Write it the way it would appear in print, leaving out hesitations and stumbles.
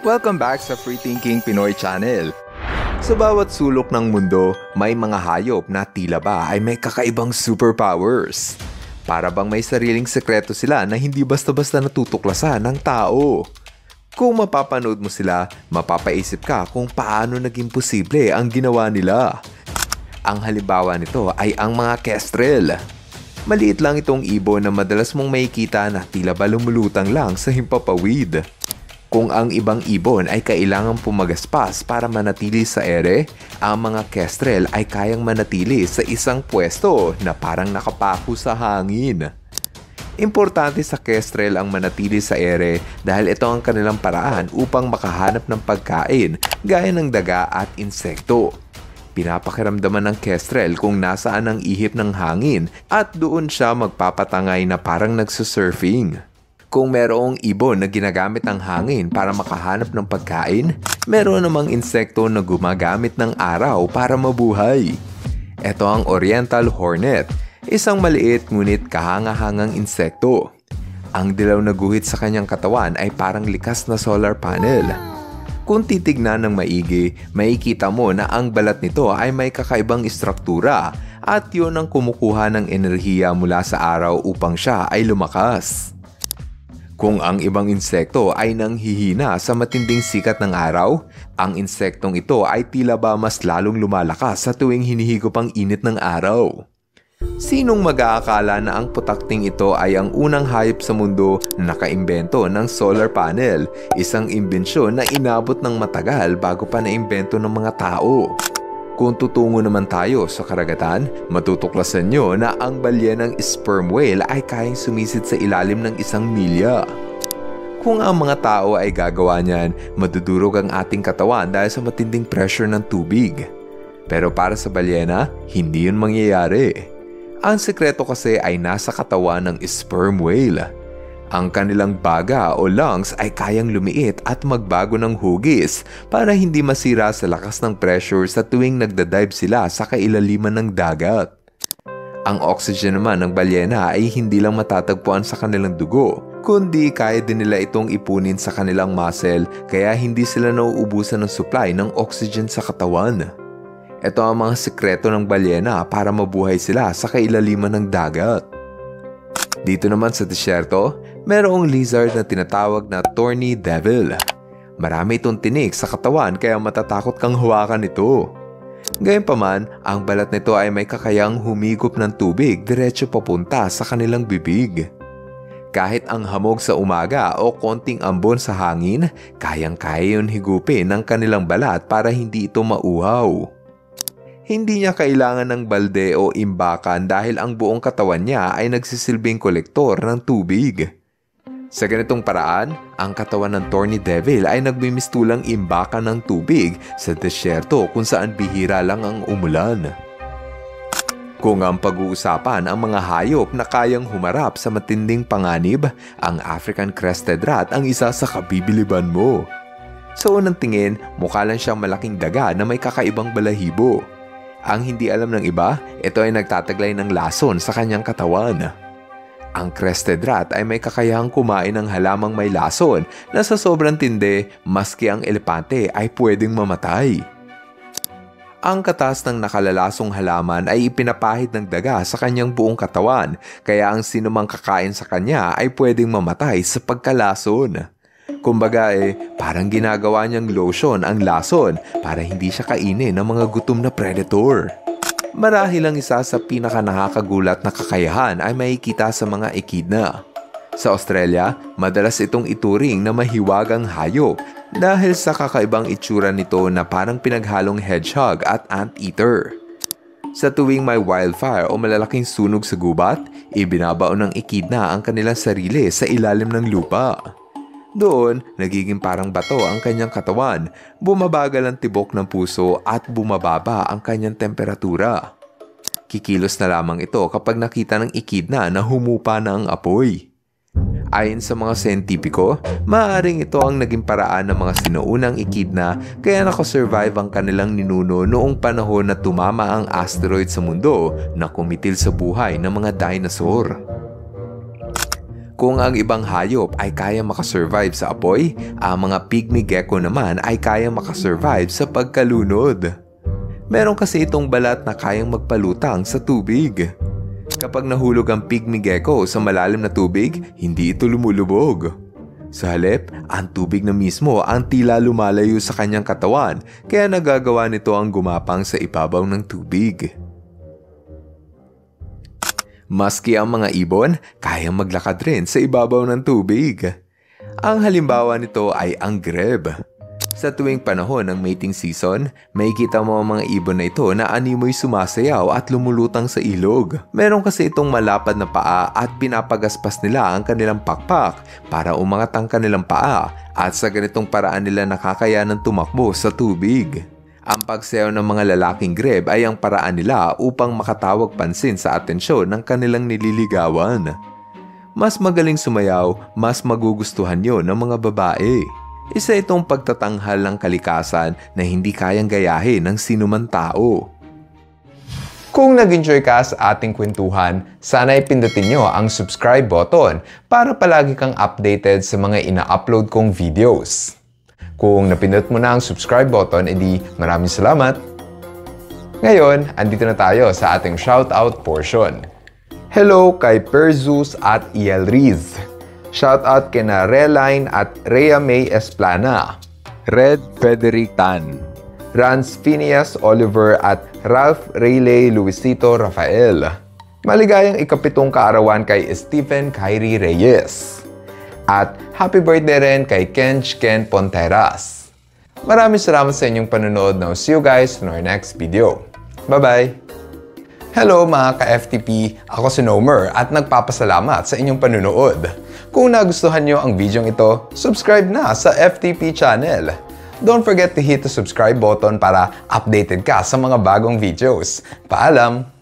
Welcome back sa Free Thinking Pinoy Channel. Sa bawat sulok ng mundo, may mga hayop na tila ba ay may kakaibang superpowers. Para bang may sariling sekreto sila na hindi basta-basta natutuklasan ng tao. Kung mapapanood mo sila, mapapaisip ka kung paano naging posible ang ginawa nila. Ang halimbawa nito ay ang mga kestrel. Maliit lang itong ibon na madalas mong makikita na tila ba lumulutang lang sa himpapawid. Kung ang ibang ibon ay kailangang pumagaspas para manatili sa ere, ang mga kestrel ay kayang manatili sa isang pwesto na parang nakapako sa hangin. Importante sa kestrel ang manatili sa ere dahil ito ang kanilang paraan upang makahanap ng pagkain gaya ng daga at insekto. Pinapakiramdaman ng kestrel kung nasaan ang ihip ng hangin at doon siya magpapatangay na parang nagsusurfing. Kung merong ibon na ginagamit ang hangin para makahanap ng pagkain, meron namang insekto na gumagamit ng araw para mabuhay. Ito ang Oriental Hornet, isang maliit ngunit kahangahangang insekto. Ang dilaw na guhit sa kanyang katawan ay parang likas na solar panel. Kung titignan ng maigi, makikita mo na ang balat nito ay may kakaibang istruktura at yun ang kumukuha ng enerhiya mula sa araw upang siya ay lumakas. Kung ang ibang insekto ay nanghihina sa matinding sikat ng araw, ang insektong ito ay tila ba mas lalong lumalakas sa tuwing hinihigop ang init ng araw. Sinong mag-aakala na ang putakting ito ay ang unang hayop sa mundo na nakaimbento ng solar panel, isang imbensyon na inabot ng matagal bago pa naimbento ng mga tao? Kung tutungo naman tayo sa karagatan, matutuklasan nyo na ang balyenang sperm whale ay kayang sumisid sa ilalim ng 1 milya. Kung ang mga tao ay gagawa niyan, madudurog ang ating katawan dahil sa matinding pressure ng tubig. Pero para sa balyena, hindi yun mangyayari. Ang sekreto kasi ay nasa katawan ng sperm whale. Ang kanilang baga o lungs ay kayang lumiit at magbago ng hugis para hindi masira sa lakas ng pressure sa tuwing nagdadive sila sa kailaliman ng dagat. Ang oxygen naman ng balyena ay hindi lang matatagpuan sa kanilang dugo, kundi kaya din nila itong ipunin sa kanilang muscle kaya hindi sila nauubusan ng supply ng oxygen sa katawan. Ito ang mga sekreto ng balyena para mabuhay sila sa kailaliman ng dagat. Dito naman sa disyerto, merong lizard na tinatawag na thorny devil. Marami itong tinik sa katawan kaya matatakot kang hawakan ito. Gayunpaman, ang balat nito ay may kakayang humigop ng tubig diretso papunta sa kanilang bibig. Kahit ang hamog sa umaga o konting ambon sa hangin, kayang-kaya yun higupin ng kanilang balat para hindi ito mauhaw. Hindi niya kailangan ng balde o imbakan dahil ang buong katawan niya ay nagsisilbing kolektor ng tubig. Sa ganitong paraan, ang katawan ng thorny devil ay nagmimistulang imbakan ng tubig sa desyerto kung saan bihira lang ang umulan. Kung ang pag-uusapan ang mga hayop na kayang humarap sa matinding panganib, ang African crested rat ang isa sa kabibiliban mo. Sa unang tingin, mukha lang siyang malaking daga na may kakaibang balahibo. Ang hindi alam ng iba, ito ay nagtataglay ng lason sa kanyang katawan. Ang crested rat ay may kakayahang kumain ng halamang may lason na sa sobrang tindi, maski ang elepante ay pwedeng mamatay. Ang katas ng nakalalasong halaman ay ipinapahid ng daga sa kanyang buong katawan, kaya ang sinumang kakain sa kanya ay pwedeng mamatay sa pagkalason. Kumbaga parang ginagawa niyang lotion ang lason para hindi siya kainin ng mga gutom na predator. Marahil ang isa sa pinaka-nakakagulat na kakayahan ay makikita sa mga echidna. Sa Australia, madalas itong ituring na mahiwagang hayop dahil sa kakaibang itsura nito na parang pinaghalong hedgehog at anteater. Sa tuwing may wildfire o malalaking sunog sa gubat, ibinabaon ng echidna ang kanilang sarili sa ilalim ng lupa. Doon, nagiging parang bato ang kanyang katawan, bumabagal ang tibok ng puso at bumababa ang kanyang temperatura. Kikilos na lamang ito kapag nakita ng echidna na humupa na ang apoy. Ayon sa mga siyentipiko, maaaring ito ang naging paraan ng mga sinuunang echidna kaya nakasurvive ang kanilang ninuno noong panahon na tumama ang asteroid sa mundo na kumitil sa buhay ng mga dinosaur. Kung ang ibang hayop ay kaya makasurvive sa apoy, ang mga pygmy gecko naman ay kaya makasurvive sa pagkalunod. Meron kasi itong balat na kayang magpalutang sa tubig. Kapag nahulog ang pygmy gecko sa malalim na tubig, hindi ito lumulubog. Sa halip, ang tubig na mismo ang tila lumalayo sa kanyang katawan, kaya nagagawa nito ang gumapang sa ibabaw ng tubig. Maski ang mga ibon, kayang maglakad rin sa ibabaw ng tubig. Ang halimbawa nito ay ang grebe. Sa tuwing panahon ng mating season, makikita mo ang mga ibon na ito na animoy sumasayaw at lumulutang sa ilog. Meron kasi itong malapad na paa at pinapagaspas nila ang kanilang pakpak para umangat ang kanilang paa at sa ganitong paraan nila nakakayanang tumakbo sa tubig. Ang pagsayaw ng mga lalaking grebe ay ang paraan nila upang makatawag pansin sa atensyon ng kanilang nililigawan. Mas magaling sumayaw, mas magugustuhan yon ng mga babae. Isa itong pagtatanghal ng kalikasan na hindi kayang gayahin ng sinuman tao. Kung nag-enjoy ka sa ating kwentuhan, sana ipindutin nyo ang subscribe button para palagi kang updated sa mga ina-upload kong videos. Kung napindot mo na ang subscribe button, edi maraming salamat. Ngayon, andito na tayo sa ating shoutout portion. Hello kay Perzus at Ielriz. Shoutout kay na Reline at Rhea May Esplana. Red Frederick Tan. Rans Phineas Oliver at Ralph Rayley Luisito Rafael. Maligayang ikapitong kaarawan kay Stephen Kyrie Reyes. At happy birthday rin kay Kench Ken Ponteras. Maraming salamat sa inyong panonood. Now see you guys in our next video. Bye-bye! Hello mga ka-FTP! Ako si Nomer at nagpapasalamat sa inyong panonood. Kung nagustuhan nyo ang video ito, subscribe na sa FTP channel. Don't forget to hit the subscribe button para updated ka sa mga bagong videos. Paalam!